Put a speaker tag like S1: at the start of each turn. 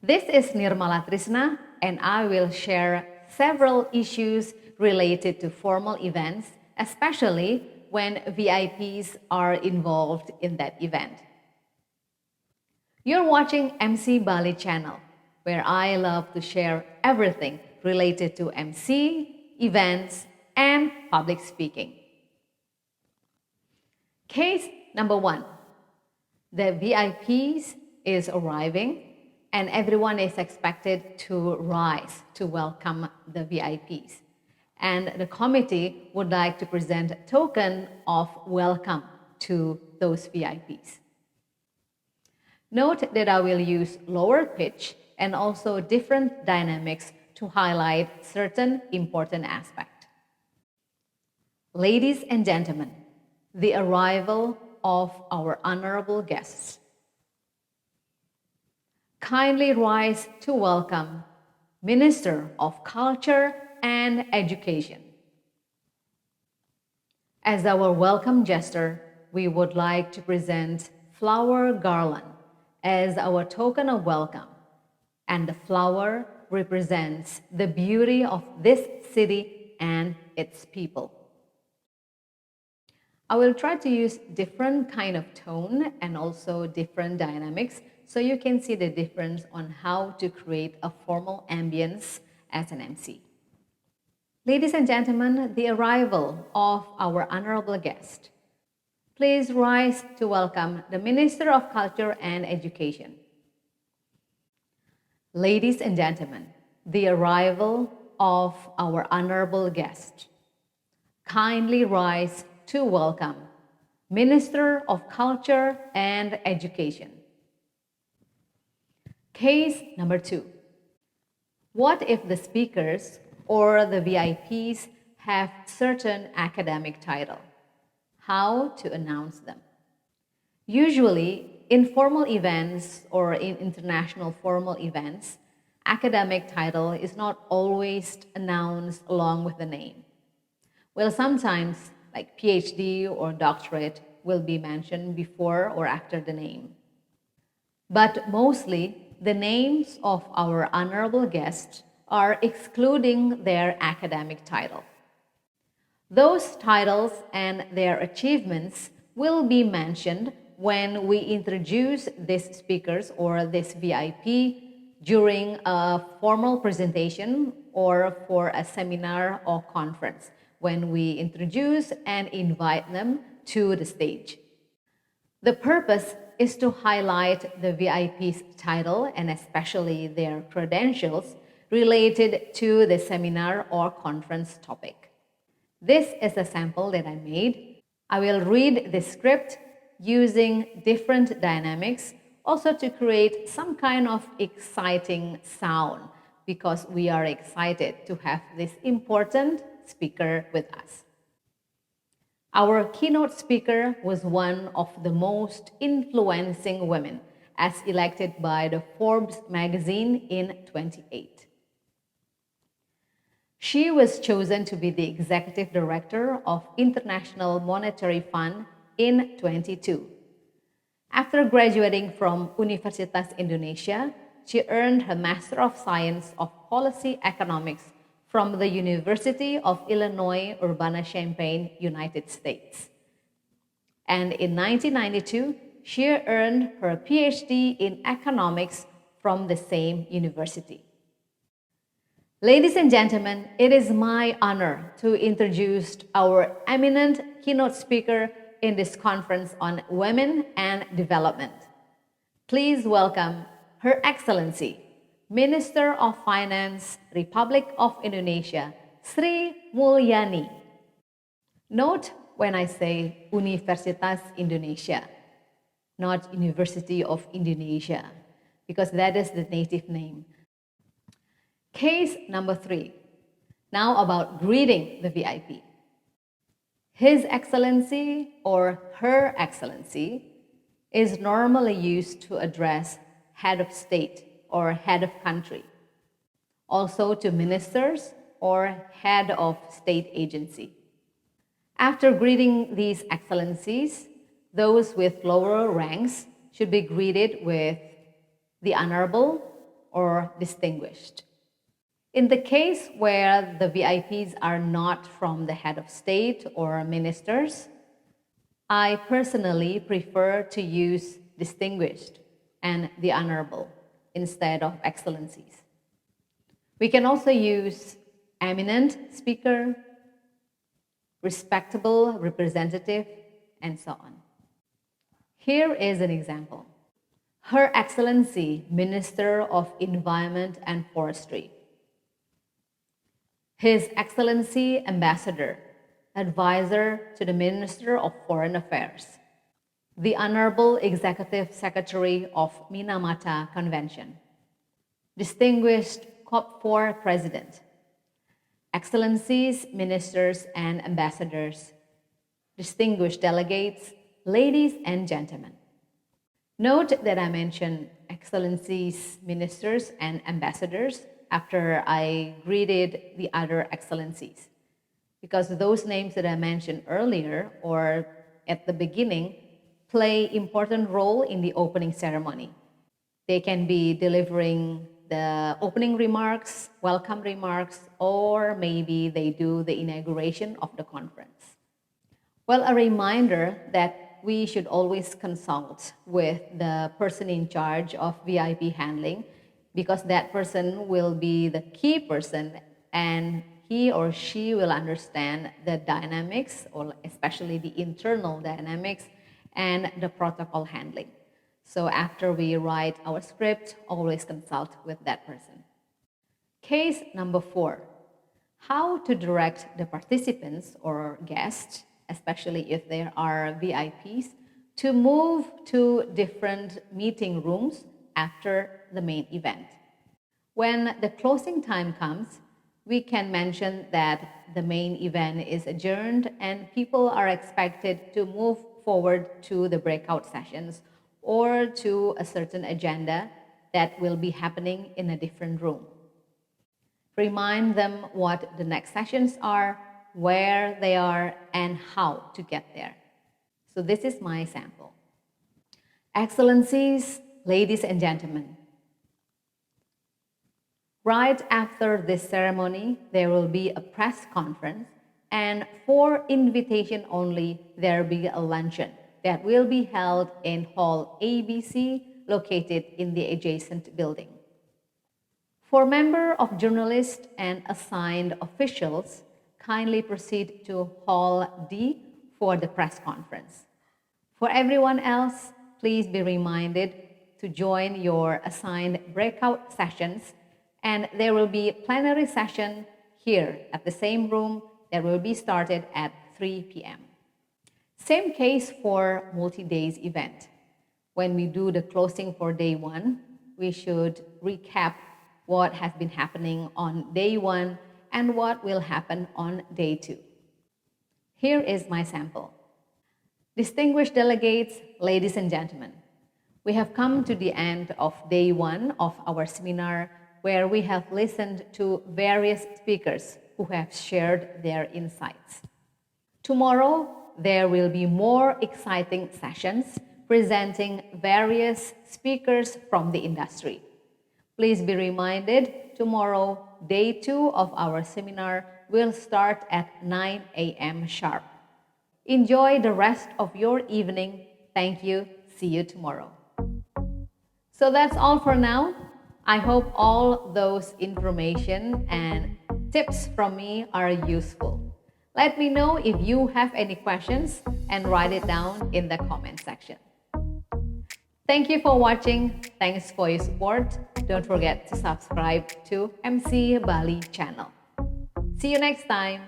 S1: This is Nirmala Trisna, and I will share several issues related to formal events, especially when VIPs are involved in that event. You're watching MC Bali channel, where I love to share everything related to MC, events, and public speaking. Case number 1. The VIPs is arriving and everyone is expected to rise to welcome the VIPs. And the committee would like to present a token of welcome to those VIPs. Note that I will use lower pitch and also different dynamics to highlight certain important aspects. Ladies and gentlemen, the arrival of our honorable guests. Kindly rise to welcome Minister of Culture and Education. As our welcome gesture, we would like to present flower garland as our token of welcome, and the flower represents the beauty of this city and its people. I will try to use different kind of tone and also different dynamics so you can see the difference on how to create a formal ambience as an MC. Ladies and gentlemen, the arrival of our honorable guest. Please rise to welcome the Minister of Culture and Education. Ladies and gentlemen, the arrival of our honorable guest. Kindly rise to welcome Minister of Culture and Education. Case number 2. What if the speakers or the VIPs have certain academic title? How to announce them? Usually, in formal events or in international formal events, academic title is not always announced along with the name. Well, sometimes like PhD or doctorate will be mentioned before or after the name. But mostly, the names of our honorable guests are excluding their academic title. Those titles and their achievements will be mentioned when we introduce these speakers or this VIP during a formal presentation or for a seminar or conference, when we introduce and invite them to the stage. The purpose is to highlight the VIP's title and especially their credentials related to the seminar or conference topic. This is a sample that I made. I will read the script using different dynamics also to create some kind of exciting sound because we are excited to have this important speaker with us. Our keynote speaker was one of the most influencing women as elected by the Forbes magazine in 2008. She was chosen to be the executive director of International Monetary Fund in 2022. After graduating from Universitas Indonesia, she earned her Master of Science of Policy Economics from the University of Illinois Urbana-Champaign, United States. And in 1992, she earned her PhD in economics from the same university. Ladies and gentlemen, it is my honor to introduce our eminent keynote speaker in this conference on women and development. Please welcome Her Excellency, Minister of Finance, Republic of Indonesia, Sri Mulyani. Note when I say Universitas Indonesia, not University of Indonesia, because that is the native name. Case number 3. Now about greeting the VIP. His Excellency or Her Excellency is normally used to address head of state or head of country, also to ministers or head of state agency. After greeting these excellencies, those with lower ranks should be greeted with the Honorable or distinguished. In the case where the VIPs are not from the head of state or ministers, I personally prefer to use distinguished and the honorable instead of excellencies. We can also use eminent speaker, respectable representative, and so on. Here is an example. Her Excellency, Minister of Environment and Forestry. His Excellency, Ambassador, Advisor to the Minister of Foreign Affairs. The Honorable Executive Secretary of Minamata Convention. Distinguished COP4 President. Excellencies, Ministers and Ambassadors. Distinguished delegates, ladies and gentlemen. Note that I mentioned Excellencies, Ministers and Ambassadors after I greeted the other Excellencies, because those names that I mentioned earlier or at the beginning play important role in the opening ceremony. They can be delivering the opening remarks, welcome remarks, or maybe they do the inauguration of the conference. Well, a reminder that we should always consult with the person in charge of VIP handling, because that person will be the key person and he or she will understand the dynamics, or especially the internal dynamics and the protocol handling. So after we write our script, always consult with that person. Case number 4, how to direct the participants or guests, especially if there are VIPs, to move to different meeting rooms after the main event. When the closing time comes, we can mention that the main event is adjourned and people are expected to move forward to the breakout sessions or to a certain agenda that will be happening in a different room. Remind them what the next sessions are, where they are, and how to get there. So this is my sample. Excellencies, ladies and gentlemen, right after this ceremony, there will be a press conference, and for invitation only, there will be a luncheon that will be held in Hall ABC, located in the adjacent building. For member of journalists and assigned officials, kindly proceed to Hall D for the press conference. For everyone else, please be reminded to join your assigned breakout sessions, and there will be a plenary session here at the same room that will be started at 3 p.m. Same case for multi-days event. When we do the closing for day 1, we should recap what has been happening on day 1 and what will happen on day 2. Here is my sample. Distinguished delegates, ladies and gentlemen, we have come to the end of day 1 of our seminar, where we have listened to various speakers who have shared their insights. Tomorrow, there will be more exciting sessions presenting various speakers from the industry. Please be reminded, tomorrow, day 2 of our seminar will start at 9 a.m. sharp. Enjoy the rest of your evening. Thank you. See you tomorrow. So that's all for now. I hope all those information and tips from me are useful. Let me know if you have any questions and write it down in the comment section. Thank you for watching. Thanks for your support. Don't forget to subscribe to MC Bali channel. See you next time.